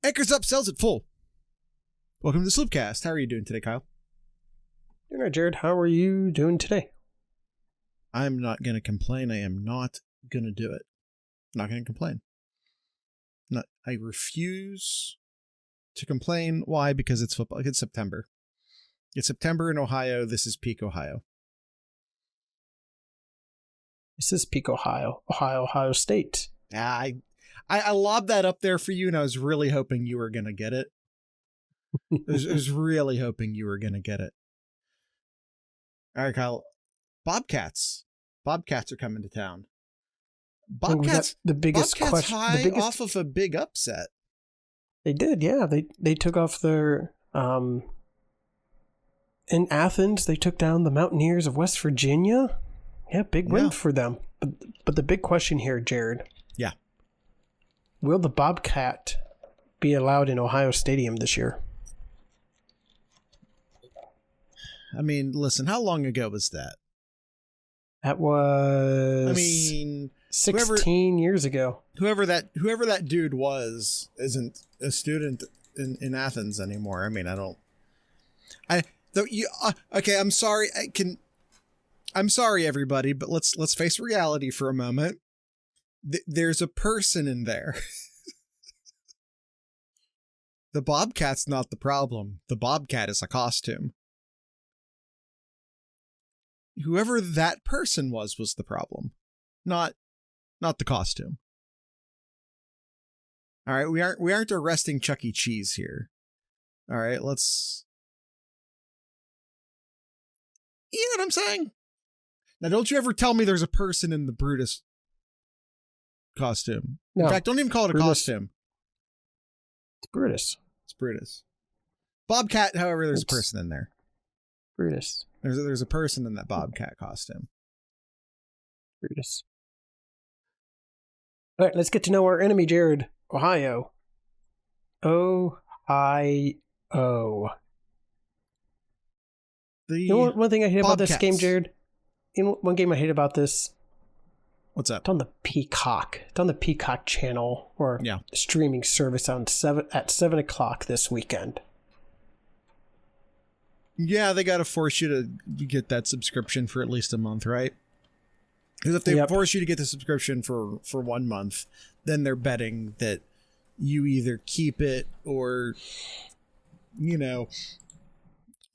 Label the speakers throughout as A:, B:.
A: Anchors up, sells at full. Welcome to the Sloopcast. How are you doing today, Kyle?
B: All right, Jared, how are you doing today?
A: I'm not going to complain. I am not going to do it. Not going to complain. I refuse to complain. Why? Because it's football. It's September. It's September in Ohio. This is peak Ohio.
B: This is peak Ohio. Ohio State.
A: Yeah, I lobbed that up there for you, and I was really hoping you were going to get it. I was really hoping you were going to get it. All right, Kyle. Bobcats. Bobcats are coming to town. Bobcats,
B: the biggest
A: Bobcats
B: question.
A: High off of a big upset.
B: They did, yeah. They took off their in Athens. They took down the Mountaineers of West Virginia. Yeah, big win for them. But the big question here, Jared.
A: Yeah.
B: Will the Bobcat be allowed in Ohio Stadium this year?
A: I mean, listen, how long ago was that?
B: That was 16 years ago.
A: Whoever that dude was isn't a student in Athens anymore. I mean, okay, I'm sorry. I'm sorry, everybody, but let's face reality for a moment. There's a person in there. The Bobcat's not the problem. The Bobcat is a costume. Whoever that person was the problem, not the costume. All right, we aren't arresting Chuck E. Cheese here. All right, let's. You know what I'm saying? Now, don't you ever tell me there's a person in the Brutus costume.
B: No,
A: in fact, don't even call it a costume.
B: It's Brutus.
A: It's Brutus. Bobcat, however, there's a person in there.
B: Brutus.
A: There's a person in that Bobcat costume.
B: Brutus. All right, let's get to know our enemy, Jared. Ohio. Ohio. You know one thing I hate about this game, Jared? You know one game I hate about this?
A: What's up?
B: It's on the Peacock. It's on the Peacock channel or streaming service at 7 o'clock this weekend.
A: Yeah, they got to force you to get that subscription for at least a month, right? Because if they force you to get the subscription for 1 month, then they're betting that you either keep it or,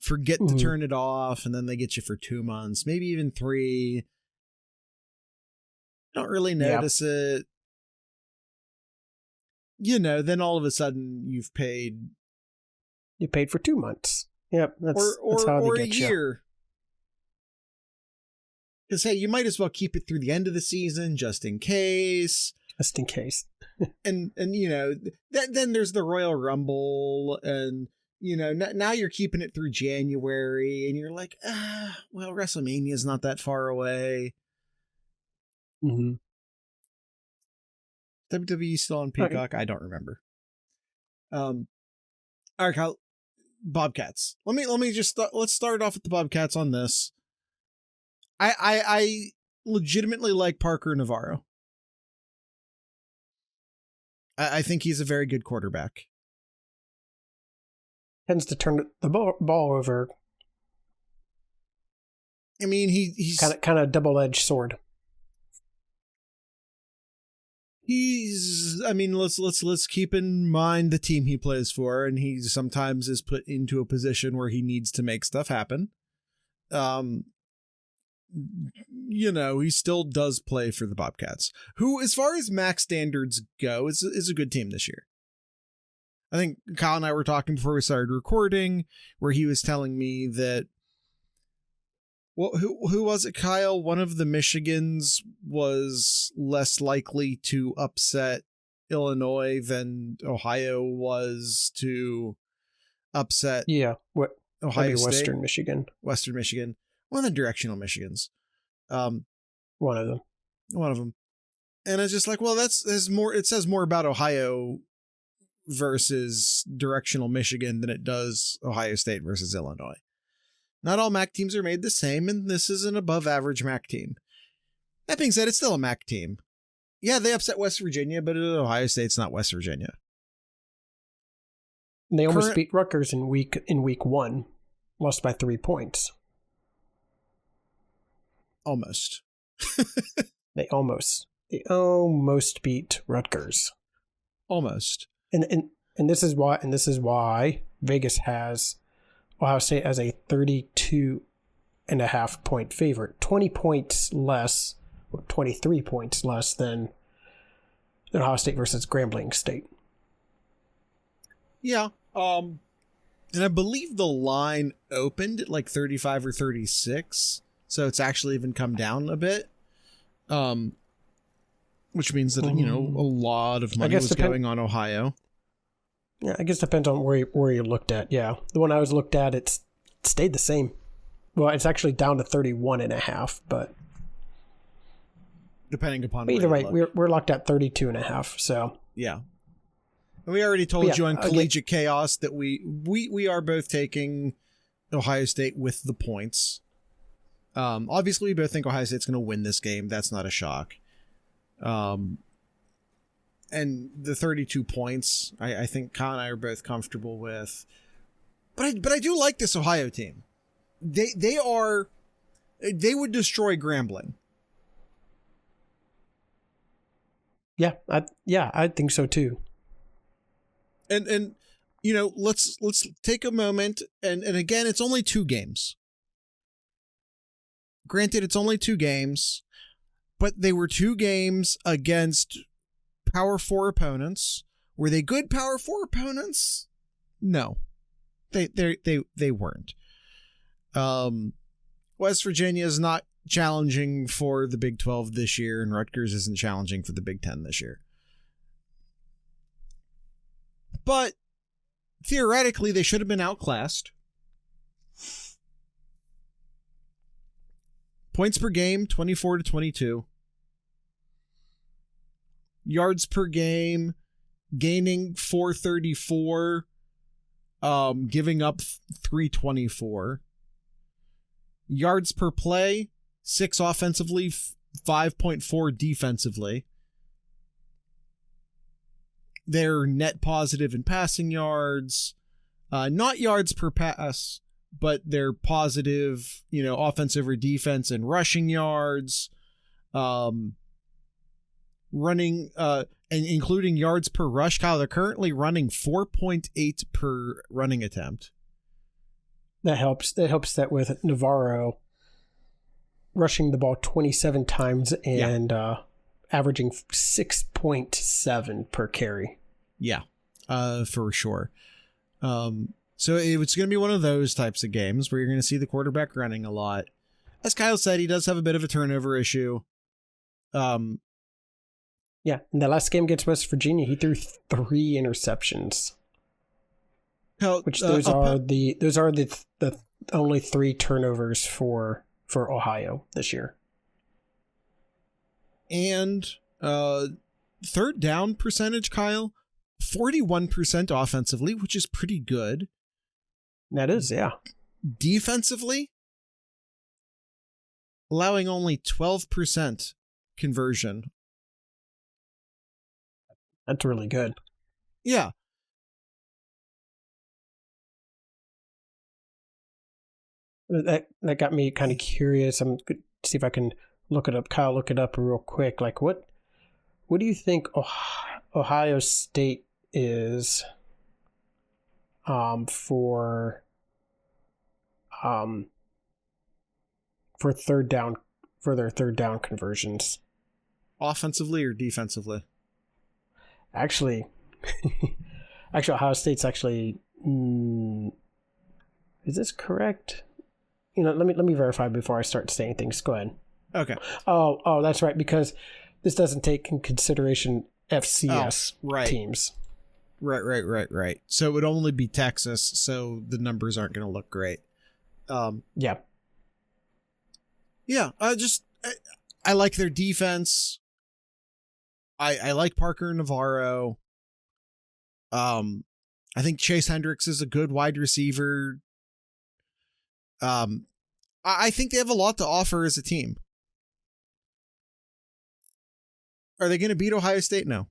A: forget to turn it off, and then they get you for 2 months, maybe even 3. Don't really notice it. Then all of a sudden you've paid.
B: You paid for 2 months. Yep, that's how they get
A: a year. Because, hey, you might as well keep it through the end of the season just in case.
B: Just in case.
A: and then there's the Royal Rumble, and, now you're keeping it through January, and you're like, well, WrestleMania's not that far away.
B: Mm-hmm.
A: WWE still on Peacock? Okay. I don't remember. All right, Kyle. Bobcats. Let's start off with the Bobcats on this. I legitimately like Parker Navarro. I think he's a very good quarterback.
B: Tends to turn the ball over.
A: I mean, he's
B: kind of double-edged sword.
A: Let's keep in mind the team he plays for, and he sometimes is put into a position where he needs to make stuff happen. He still does play for the Bobcats, who, as far as max standards go, is a good team this year. I think Kyle and I were talking before we started recording, where he was telling me that, well, who was it, Kyle? One of the Michigans was less likely to upset Illinois than Ohio was to upset Ohio State.
B: Western Michigan.
A: Western Michigan. One of the directional Michigans.
B: One of them.
A: And it's just like, well, it says more about Ohio versus directional Michigan than it does Ohio State versus Illinois. Not all MAC teams are made the same, and this is an above average MAC team. That being said, it's still a MAC team. Yeah, they upset West Virginia, but Ohio State's not West Virginia.
B: And they almost beat Rutgers in week 1, lost by 3 points.
A: Almost.
B: They almost beat Rutgers.
A: Almost.
B: And this is why Vegas has Ohio State as a 32.5 point favorite, 20 points less, or 23 points less than Ohio State versus Grambling State.
A: Yeah. And I believe the line opened at like 35 or 36, so it's actually even come down a bit. Which means that, a lot of money was going on Ohio.
B: Yeah, I guess it depends on where you looked at. Yeah. The one I was looked at, it stayed the same. Well, it's actually down to 31.5, but
A: depending upon
B: either way, we're locked at 32.5. So
A: yeah. And we already told you on Collegiate Chaos that we are both taking Ohio State with the points. Obviously, we both think Ohio State's going to win this game. That's not a shock. And the 32 points, I think Kyle and I are both comfortable with. But I do like this Ohio team. They would destroy Grambling.
B: Yeah, I think so too.
A: And let's take a moment and again, it's only 2 games. Granted, it's only 2 games, but they were 2 games against Power 4 opponents. Were they good Power 4 opponents? No. They weren't. West Virginia is not challenging for the Big 12 this year, and Rutgers isn't challenging for the Big 10 this year. But theoretically, they should have been outclassed. Points per game, 24-22. Yards per game, gaining 434, giving up 324. Yards per play, 6 offensively, 5.4 defensively. They're net positive in passing yards, not yards per pass, but they're positive, offensive or defense and rushing yards, running, and including yards per rush. Kyle, they're currently running 4.8 per running attempt.
B: That helps. That helps that with Navarro rushing the ball 27 times and averaging 6.7 per carry.
A: Yeah, for sure. So it's going to be one of those types of games where you're going to see the quarterback running a lot. As Kyle said, he does have a bit of a turnover issue.
B: Yeah, in the last game against West Virginia, he threw 3 interceptions. Which those are the only 3 turnovers for Ohio this year.
A: And third down percentage, Kyle, 41% offensively, which is pretty good.
B: That is, yeah.
A: Defensively, allowing only 12% conversion.
B: That's really good.
A: Yeah.
B: That got me kind of curious. I'm going to see if I can look it up. Kyle, look it up real quick. Like, what do you think Ohio State is for third down, for their third down conversions?
A: Offensively or defensively?
B: Actually, Ohio State's actually. Is this correct? Let me verify before I start saying things. Go ahead.
A: Okay.
B: Oh, that's right, because this doesn't take in consideration FCS teams.
A: Right. So it would only be Texas, so the numbers aren't going to look great.
B: Yeah.
A: Yeah, I like their defense. I like Parker Navarro. I think Chase Hendricks is a good wide receiver. I think they have a lot to offer as a team. Are they going to beat Ohio State? No.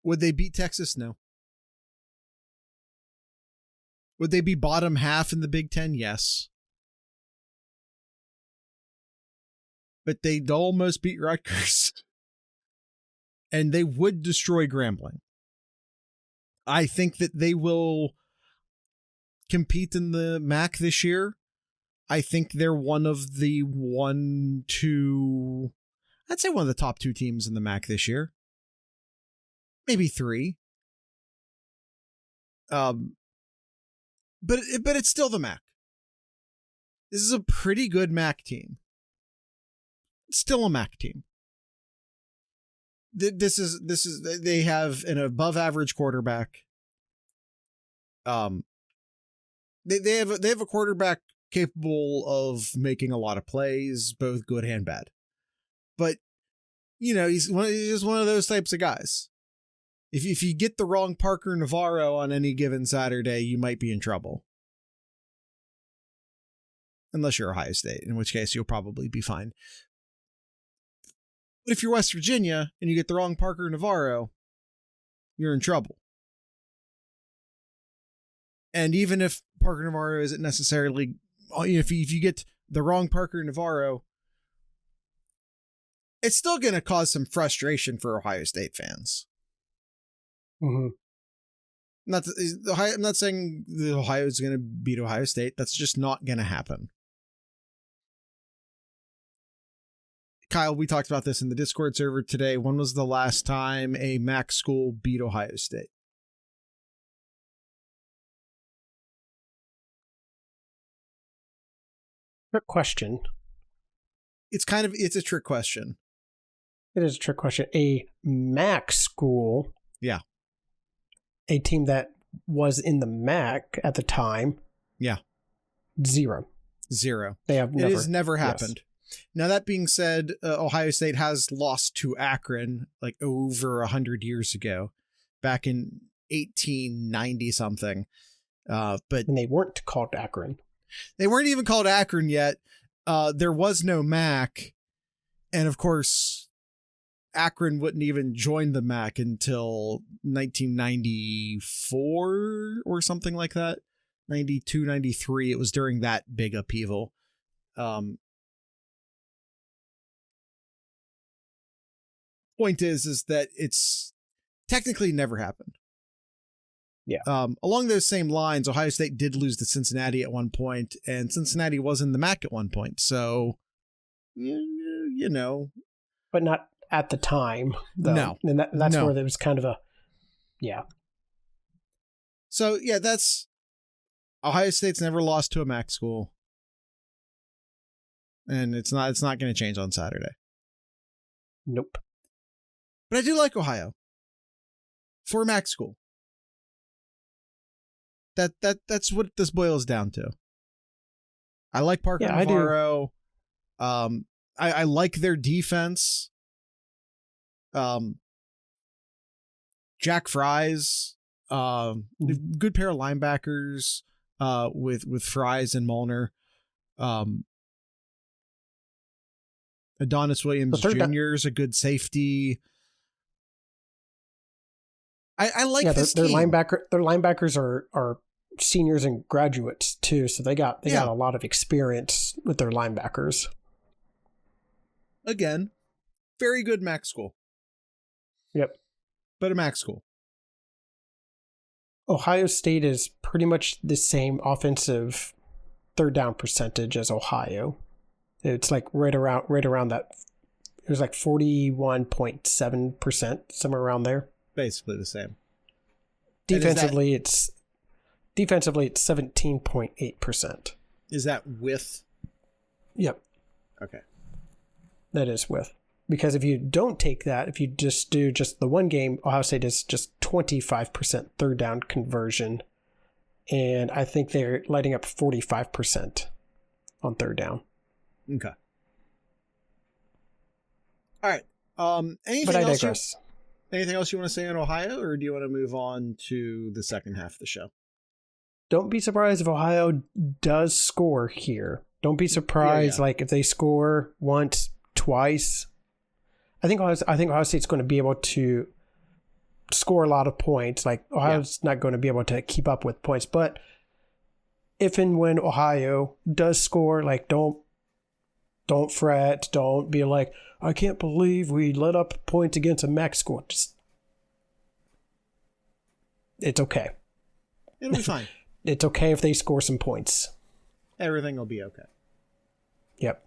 A: Would they beat Texas? No. Would they be bottom half in the Big Ten? Yes. But they'd almost beat Rutgers. And they would destroy Grambling. I think that they will compete in the MAC this year. I think they're one of the I'd say one of the top 2 teams in the MAC this year. Maybe 3. But it's still the MAC. This is a pretty good MAC team. It's still a MAC team. They have an above average quarterback. They have a quarterback capable of making a lot of plays, both good and bad. But he's one of those types of guys. If you get the wrong Parker Navarro on any given Saturday, you might be in trouble. Unless you're Ohio State, in which case you'll probably be fine. But if you're West Virginia and you get the wrong Parker Navarro, you're in trouble. And even if Parker Navarro isn't necessarily, if you get the wrong Parker Navarro, it's still going to cause some frustration for Ohio State fans.
B: Mm-hmm.
A: I'm not saying that Ohio is going to beat Ohio State. That's just not going to happen. Kyle, we talked about this in the Discord server today. When was the last time a MAC school beat Ohio State?
B: Trick question.
A: It's a trick question.
B: It is a trick question. A MAC school.
A: Yeah.
B: A team that was in the MAC at the time.
A: Yeah.
B: 0.
A: They have never. It has never happened. Yes. Now, that being said, Ohio State has lost to Akron like over 100 years ago, back in 1890 something. But
B: and they weren't called Akron.
A: They weren't even called Akron yet. There was no MAC. And of course, Akron wouldn't even join the MAC until 1994 or something like that. 92, 93. It was during that big upheaval. Point is that it's technically never happened.
B: Yeah.
A: Along those same lines, Ohio State did lose to Cincinnati at one point, and Cincinnati was in the MAC at one point. So,
B: but not at the time. Though.
A: No,
B: and that's where there was kind of yeah.
A: So that's Ohio State's never lost to a MAC school, and it's not going to change on Saturday.
B: Nope.
A: But I do like Ohio for a MAC school. That's what this boils down to. I like Parker Navarro. I like their defense. Jack Fries, good pair of linebackers with Fries and Molnar. Adonis Williams Jr. is a good safety. I like this
B: their
A: team.
B: Their linebackers are seniors and graduates too, so they got a lot of experience with their linebackers.
A: Again, very good MAC school.
B: Yep.
A: But a MAC school.
B: Ohio State is pretty much the same offensive third down percentage as Ohio. It's like right around that. It was like 41.7%, somewhere around there.
A: Basically the same.
B: Defensively, it's 17.8%.
A: Is that with?
B: Yep.
A: Okay.
B: That is with. Because if you don't take that, if you just do just the one game, Ohio State is just 25% third down conversion. And I think they're lighting up 45% on third down.
A: Okay. All right. Anything else you want to say on Ohio, or do you want to move on to the second half of the show?
B: Don't be surprised if Ohio does score here. Don't be surprised, like if they score once, twice. I think Ohio State's going to be able to score a lot of points. Like Ohio's not going to be able to keep up with points, but if and when Ohio does score, like don't fret, don't be like, I can't believe we let up points against a MAC school. It's okay.
A: It'll be fine.
B: It's okay if they score some points.
A: Everything will be okay.
B: Yep.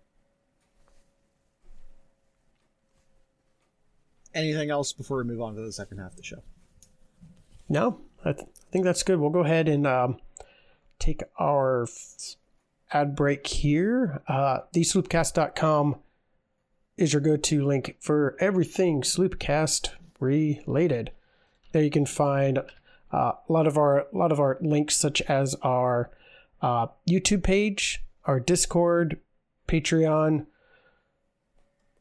A: Anything else before we move on to the second half of the show?
B: No, I think that's good. We'll go ahead and take our ad break here. TheSloopcast.com is your go-to link for everything Sloopcast related. There you can find a lot of our links, such as our YouTube page, our Discord, Patreon,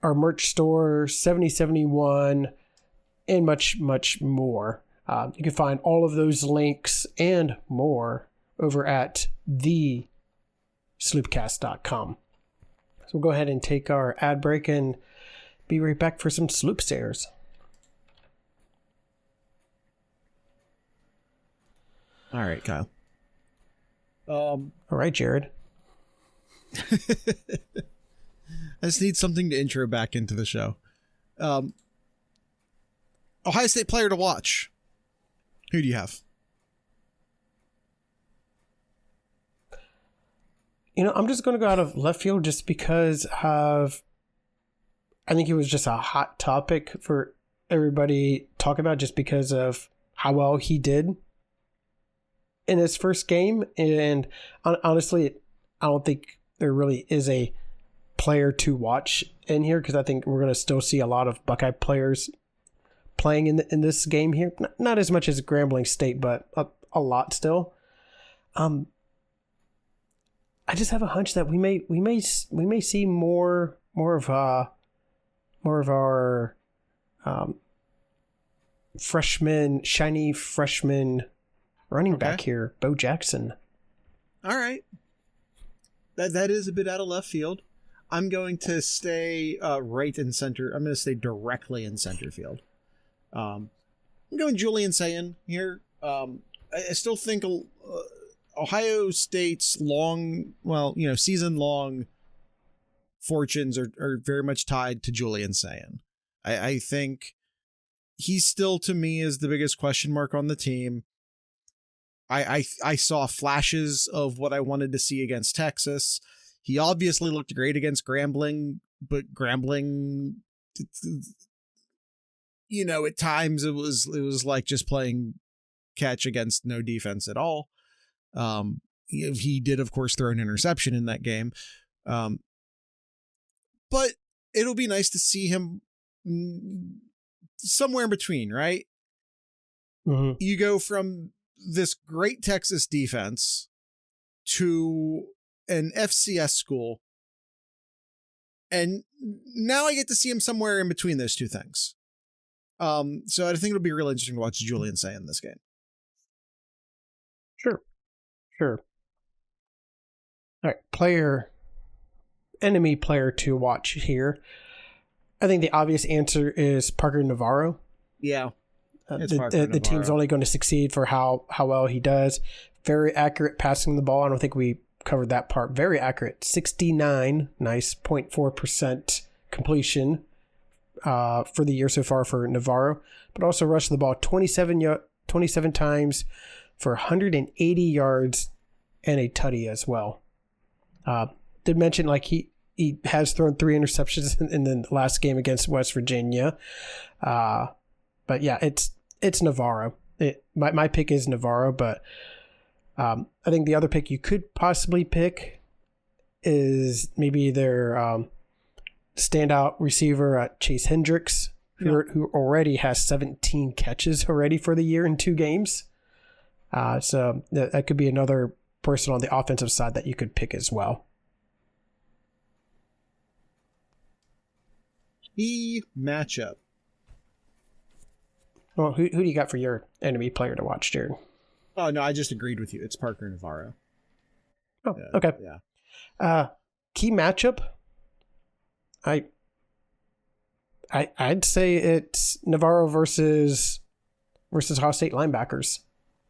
B: our merch store, 7071, and much, much more. You can find all of those links and more over at thesloopcast.com. So we'll go ahead and take our ad break and be right back for some Sloop Stairs.
A: All right, Kyle.
B: All right, Jared.
A: I just need something to intro back into the show. Ohio State player to watch. Who do you have?
B: I'm just going to go out of left field just because I think it was just a hot topic for everybody to talk about just because of how well he did in his first game. And honestly, I don't think there really is a player to watch in here because I think we're going to still see a lot of Buckeye players playing in this game here. Not as much as Grambling State, but a lot still. I just have a hunch that we may see more of our shiny freshman running back here, Bo Jackson.
A: All right, that is a bit out of left field. I'm going to stay right in center. I'm going to stay directly in center field. I'm going Julian Sayin here. I still think Ohio State's season-long fortunes are very much tied to Julian Sayin. I think he still, to me, is the biggest question mark on the team. I saw flashes of what I wanted to see against Texas. He obviously looked great against Grambling, but Grambling, at times it was like just playing catch against no defense at all. He did, of course, throw an interception in that game. But it'll be nice to see him somewhere in between, right?
B: Mm-hmm.
A: You go from this great Texas defense to an FCS school, and now I get to see him somewhere in between those two things. So I think it'll be really interesting to watch Julian Sayin in this game.
B: Sure. All right, enemy player to watch here. I think the obvious answer is Parker Navarro.
A: Yeah.
B: The team's only going to succeed for how well he does. Very accurate passing the ball. I don't think we covered that part. Very accurate. 69, nice 0.4% completion for the year so far for Navarro. But also rushed the ball 27 times for 180 yards and a tutty as well. Did mention like he has thrown 3 interceptions in the last game against West Virginia. But yeah, it's Navarro. My pick is Navarro, but I think the other pick you could possibly pick is maybe their standout receiver, Chase Hendricks, who already has 17 catches already for the year in 2 games. So that could be another person on the offensive side that you could pick as well.
A: Key matchup.
B: Well, who do you got for your enemy player to watch, Jared?
A: Oh, no, I just agreed with you. It's Parker Navarro.
B: Oh, okay.
A: Yeah.
B: Key matchup. I'd say it's Navarro versus versus Ohio State linebackers.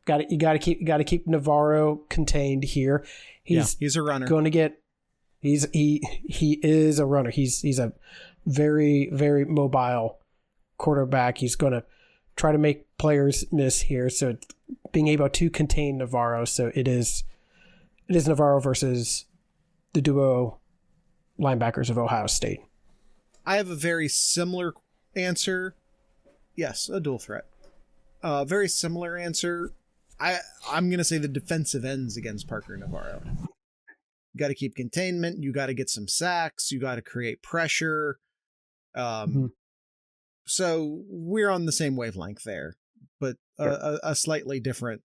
B: You got to keep Navarro contained here.
A: He's a runner.
B: He is a runner. He's a very, very mobile quarterback. He's going to try to make players miss here. So being able to contain Navarro. So it is Navarro versus the duo linebackers of Ohio State.
A: I have a very similar answer. Yes, a dual threat. Very similar answer. I'm going to say the defensive ends against Parker Navarro. You got to keep containment. You got to get some sacks. You got to create pressure. So we're on the same wavelength there, but a slightly different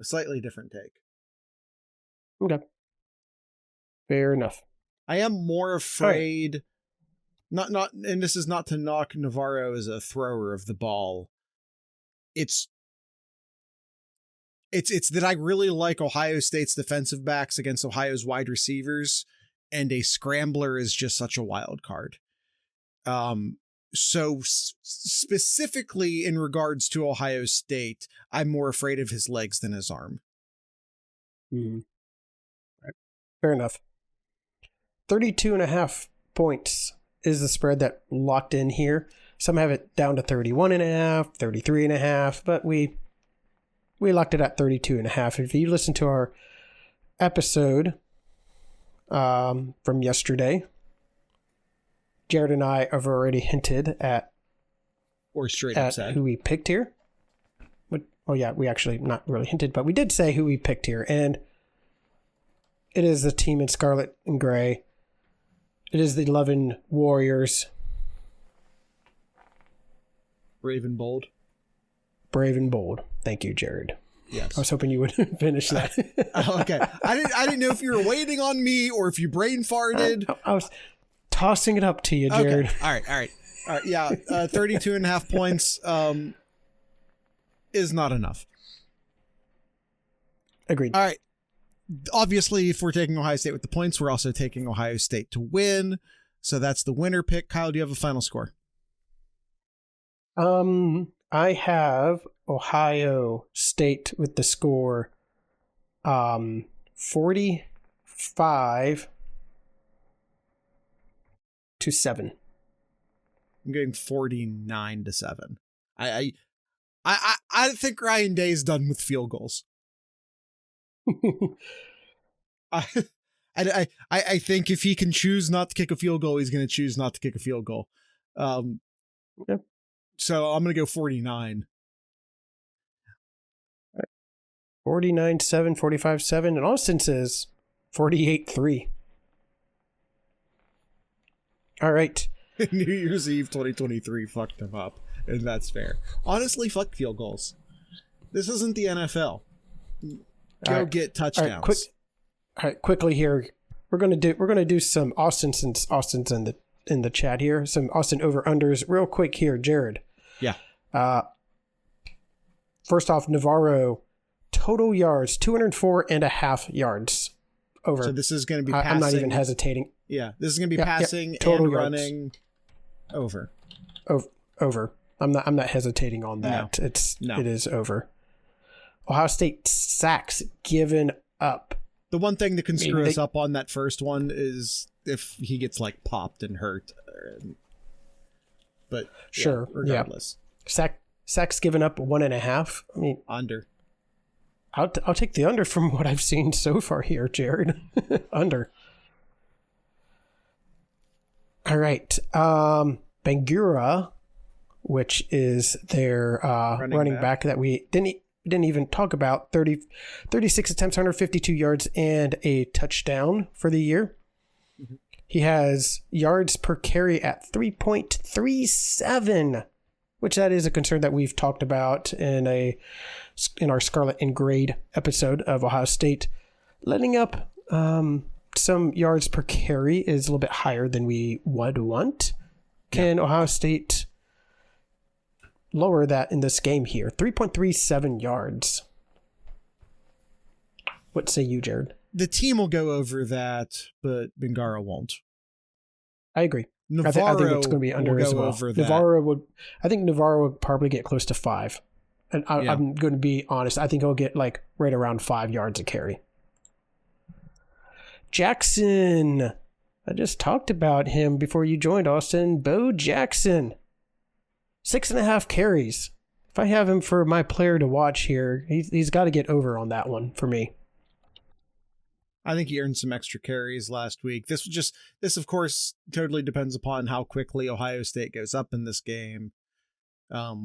A: take.
B: Okay. Fair enough.
A: I am more afraid, not, and this is not to knock Navarro as a thrower of the ball. It's that I really like Ohio State's defensive backs against Ohio's wide receivers, and a scrambler is just such a wild card. So specifically in regards to Ohio State, I'm more afraid of his legs than his arm.
B: Mm-hmm. Right. Fair enough. 32.5 points is the spread that locked in here. Some have it down to 31.5, 33.5, but we locked it at 32.5. If you listen to our episode from yesterday, Jared and I have already hinted at who we picked here. We actually not really hinted, but we did say who we picked here, and it is the team in scarlet and gray. It is the 11 Warriors.
A: Brave and bold.
B: Brave and bold. Thank you, Jared.
A: Yes.
B: I was hoping you would finish that.
A: Okay. I didn't know if you were waiting on me or if you brain farted.
B: I was tossing it up to you, Jared.
A: Okay. All right. Yeah. 32.5 points is not enough.
B: Agreed.
A: All right. Obviously, if we're taking Ohio State with the points, we're also taking Ohio State to win. So that's the winner pick. Kyle, do you have a final score?
B: I have Ohio State with the score 45-7.
A: I'm getting 49-7. I think Ryan Day's done with field goals. I think if he can choose not to kick a field goal, he's going to choose not to kick a field goal.
B: Okay.
A: So I'm going to go 49.
B: 49-7, 45-7, and Austin says 48-3. All right.
A: New Year's Eve 2023 fucked him up, and that's fair. Honestly, fuck field goals. This isn't the NFL. Go get touchdowns.
B: All right, quickly here. We're gonna do some Austin, since Austin's in the chat here. Some Austin over unders real quick here, Jared.
A: Yeah.
B: First off, Navarro total yards 204.5 yards over.
A: So this is going to be passing.
B: I'm not even hesitating.
A: Yeah, this is going to be passing
B: total
A: and
B: yards.
A: running over.
B: Over. I'm not hesitating on that.
A: No.
B: It is over. Ohio State sacks given up.
A: The one thing that can screw us up on that first one is if he gets like popped and hurt. But
B: sure,
A: regardless.
B: Yeah. Sacks given up 1.5. I mean,
A: under.
B: I'll take the under from what I've seen so far here, Jared. Under. All right. Bangura, which is their running back that we didn't even talk about, 36 attempts, 152 yards, and a touchdown for the year. Mm-hmm. He has yards per carry at 3.37, which that is a concern that we've talked about in our Scarlet and Grade episode of Ohio State. Letting up some yards per carry is a little bit higher than we would want. Can Ohio State lower that in this game here? 3.37 yards. What say you, Jared?
A: The team will go over that, but Bangura won't.
B: I agree.
A: Navarro
B: I think it's going to be under as well.
A: I
B: think Navarro would probably get close to 5 And I'm going to be honest. I think he'll get like right around 5 yards a carry. Jackson. I just talked about him before you joined, Austin. Bo Jackson. 6.5 carries. If I have him for my player to watch here, he's got to get over on that one for me.
A: I think he earned some extra carries last week. This of course totally depends upon how quickly Ohio State goes up in this game,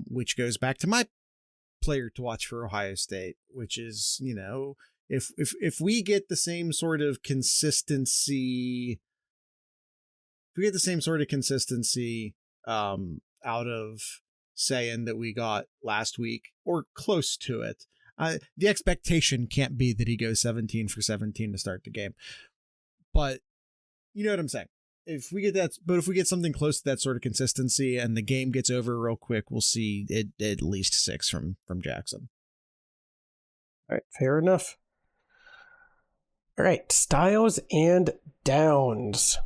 A: which goes back to my player to watch for Ohio State, which is, if we get the same sort of consistency, out of saying that we got last week or close to it, the expectation can't be that he goes 17 for 17 to start the game. But you know what I'm saying? If we get something close to that sort of consistency and the game gets over real quick, we'll see it at least 6 from Jackson.
B: All right, fair enough. All right, Styles and Downs.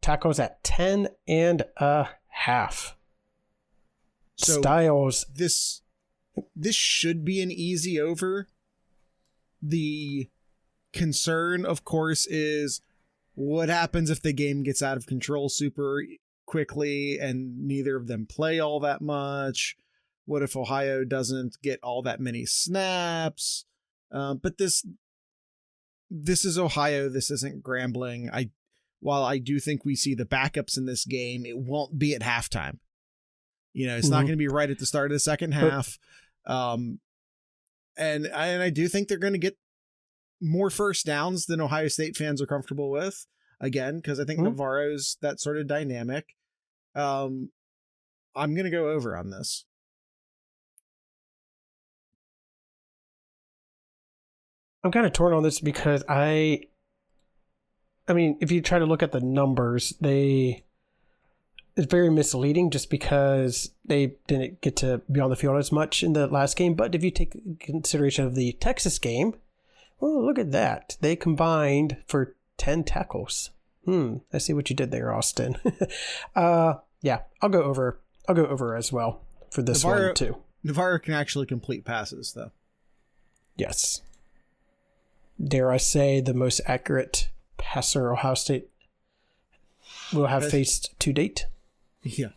B: Tackles at 10.5.
A: So
B: Styles.
A: This should be an easy over. The concern, of course, is what happens if the game gets out of control super quickly and neither of them play all that much? What if Ohio doesn't get all that many snaps? But this is Ohio. This isn't Grambling. While I do think we see the backups in this game, it won't be at halftime. It's not going to be right at the start of the second half. And I do think they're going to get more first downs than Ohio State fans are comfortable with. Again, because I think Navarro's that sort of dynamic. I'm going to go over on this.
B: I'm kind of torn on this because I mean, if you try to look at the numbers, it's very misleading just because they didn't get to be on the field as much in the last game. But if you take consideration of the Texas game, well, look at that. They combined for 10 tackles. I see what you did there, Austin. Yeah, I'll go over. I'll go over as well for this one too.
A: Navarro can actually complete passes, though.
B: Yes. Dare I say the most accurate passer Ohio State will have faced to date?
A: Yeah.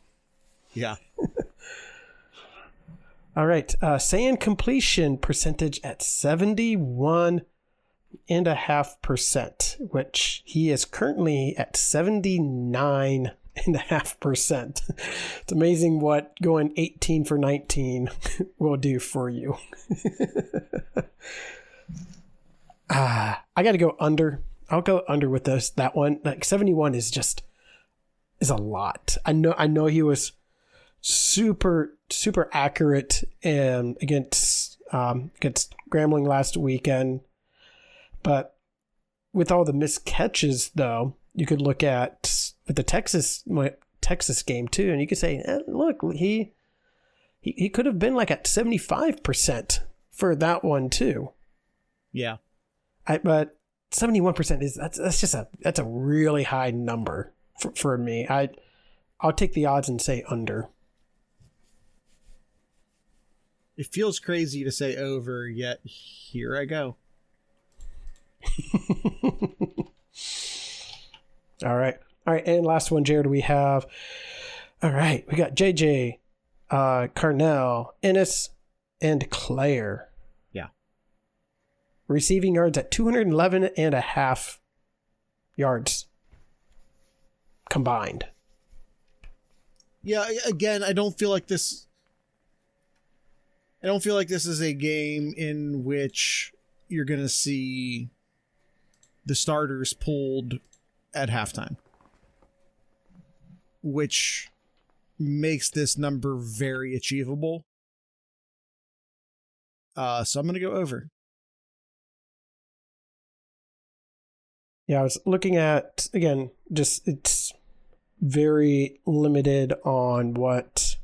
B: All right. Sand completion percentage at 71.5%, which he is currently at 79.5%. It's amazing what going 18 for 19 will do for you. I got to go under. I'll go under with that one. Like 71 is a lot. I know he was super accurate against Grambling last weekend, but with all the missed catches, though, you could look at with the Texas game too, and you could say, look, he could have been like at 75% for that one too.
A: Yeah,
B: but 71% that's a really high number for me. I'll take the odds and say under.
A: It feels crazy to say over, yet here I go.
B: All right. And last one, Jared, we have. All right. We got JJ, Carnell, Ennis, and Claire.
A: Yeah.
B: Receiving yards at 211.5 yards combined.
A: Yeah. Again, I don't feel like this is a game in which you're going to see the starters pulled at halftime, which makes this number very achievable. So I'm going to go over.
B: Yeah, I was looking at, again, just it's very limited on what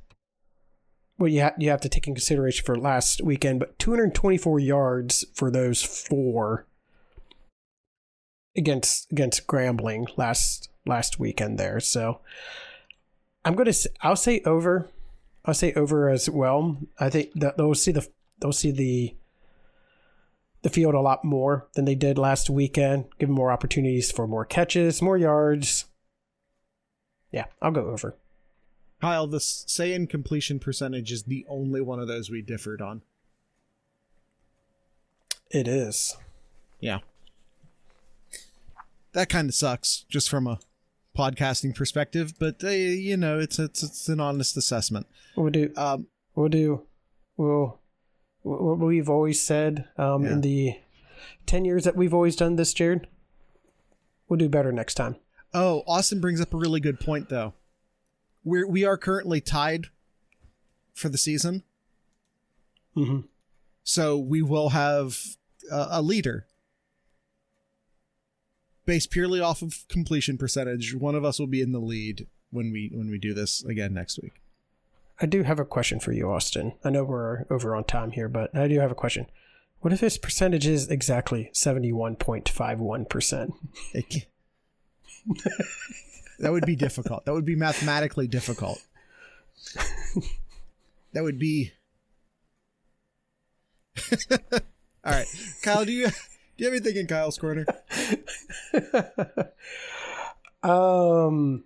B: you have to take in consideration for last weekend, but 224 yards for those four against Grambling last weekend there. So I'll say over. I say over as well. I think that they'll see the field a lot more than they did last weekend. Give them more opportunities for more catches, more yards. Yeah, I'll go over.
A: Kyle, the say incompletion percentage is the only one of those we differed on.
B: It is.
A: Yeah. That kind of sucks, just from a podcasting perspective, but it's an honest assessment.
B: What we've always said in the 10 years that we've always done this, Jared. We'll do better next time.
A: Oh, Austin brings up a really good point, though. We are currently tied for the season.
B: Mm-hmm.
A: So we will have a leader. Based purely off of completion percentage, one of us will be in the lead when we do this again next week.
B: I do have a question for you, Austin. I know we're over on time here, but I do have a question. What if his percentage is exactly 71.51%?
A: That would be difficult. That would be mathematically difficult. That would be... All right. Kyle, do you have anything in Kyle's corner?
B: Do I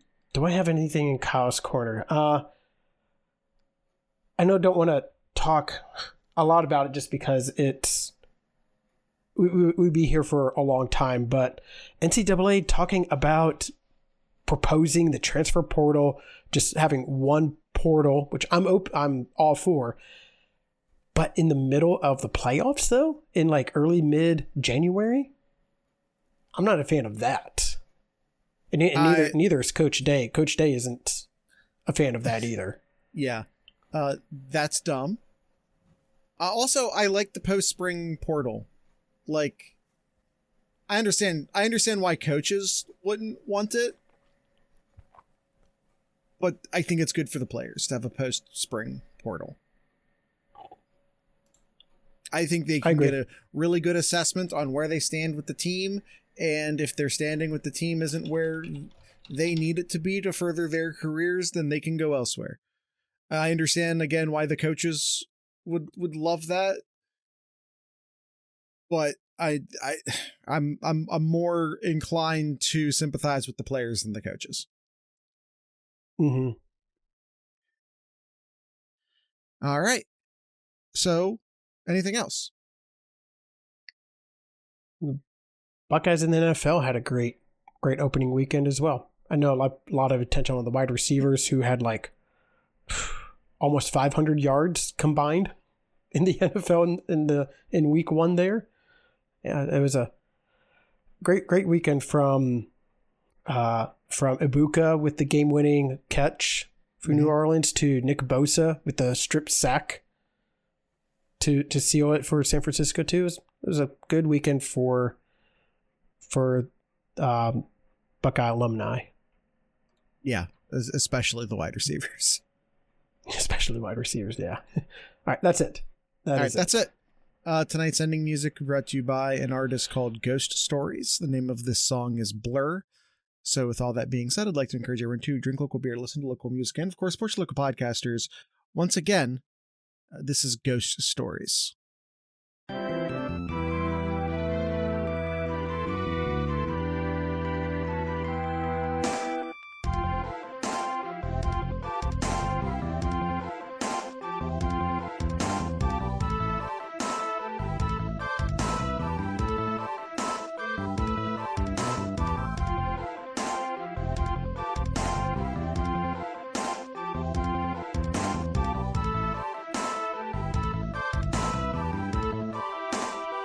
B: have anything in Kyle's corner? I know I don't want to talk a lot about it just because we'd be here for a long time, but NCAA talking about proposing the transfer portal, just having one portal, which I'm all for. But in the middle of the playoffs, though, in like early mid-January, I'm not a fan of that. And neither is Coach Day. Coach Day isn't a fan of that either.
A: Yeah, that's dumb. Also, I like the post-spring portal. Like, I understand why coaches wouldn't want it, but I think it's good for the players to have a post-spring portal. I think they can get a really good assessment on where they stand with the team, and if their standing with the team isn't where they need it to be to further their careers, then they can go elsewhere. I understand again why the coaches would love that, but I'm more inclined to sympathize with the players than the coaches.
B: Mm-hmm.
A: All right. So, anything else?
B: Buckeyes in the NFL had a great opening weekend as well. I know a lot of attention on the wide receivers who had like almost 500 yards combined in the NFL in week one there. Yeah, it was a great weekend from Ibuka with the game-winning catch for New Orleans to Nick Bosa with the strip sack to seal it for San Francisco too. It was a good weekend for Buckeye alumni.
A: Yeah, especially the wide receivers.
B: Especially wide receivers, yeah. All right, that's it.
A: That's it. Tonight's ending music brought to you by an artist called Ghost Stories. The name of this song is Blur. So with all that being said, I'd like to encourage everyone to drink local beer, listen to local music, and of course, support your local podcasters. Once again, this is Ghost Stories.